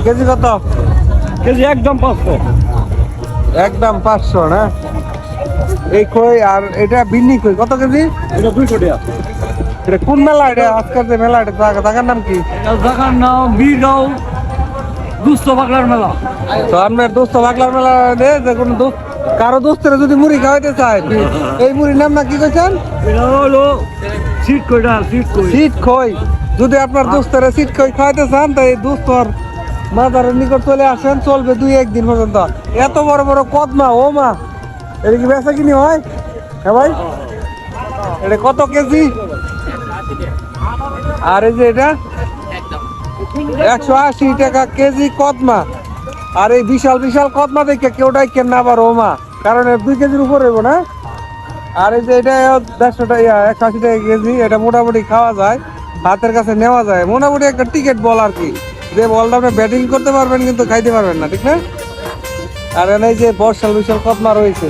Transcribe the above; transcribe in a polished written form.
KG কত? KG একদম 500। একদম 500 না? এই কই আর এটা বিন্নি কই কত কেজি? এটা 200 টাকা। এটা কোন মেলা? এটা আজকের যে মেলা, এটা জায়গার নাম কি? এটা জায়গার নাম বীরগাঁও দুস্থ পাগলার মেলা। তো আপনার দোস্ত পাগলার মেলা যে কোনো দোস্ত কারো দোস্তের যদি মুড়ি খাওয়াইতে চায়, এই মুড়ির নাম না কি কইছেন? এটা হলো সিট কইটা, সিট কই। সিট খই। যদি আপনার দোস্তের সিট খই খাওয়াইতে চান, তাই এই দোস্তর মাজারের নিকট চলে আসেন, চলবে 2-1 দিন পর্যন্ত। এত বড় বড় কদমা, ও মা, এটা কি বেচা কিনি হয়? হ্যাঁ ভাই, এটা কত কেজি? আর এই যে এটা 180 টাকা কেজি কদমা। আর এই বিশাল বিশাল কদমা দেখে কেউটাই কেন না আবার, ও মা, কারণ 2 কেজির উপর হইব না। আর এই যে এটা 150 টাকা, 180 টাকা কেজি। এটা মোটামুটি খাওয়া যায়, হাতের কাছে নেওয়া যায়, মোটামুটি একটা টিকিট বল আর কি। যে বলটা আপনি ব্যাটিং করতে পারবেন কিন্তু খাইতে পারবেন না, ঠিক না? আর এই যে বিশাল বিশাল কদমা রয়েছে।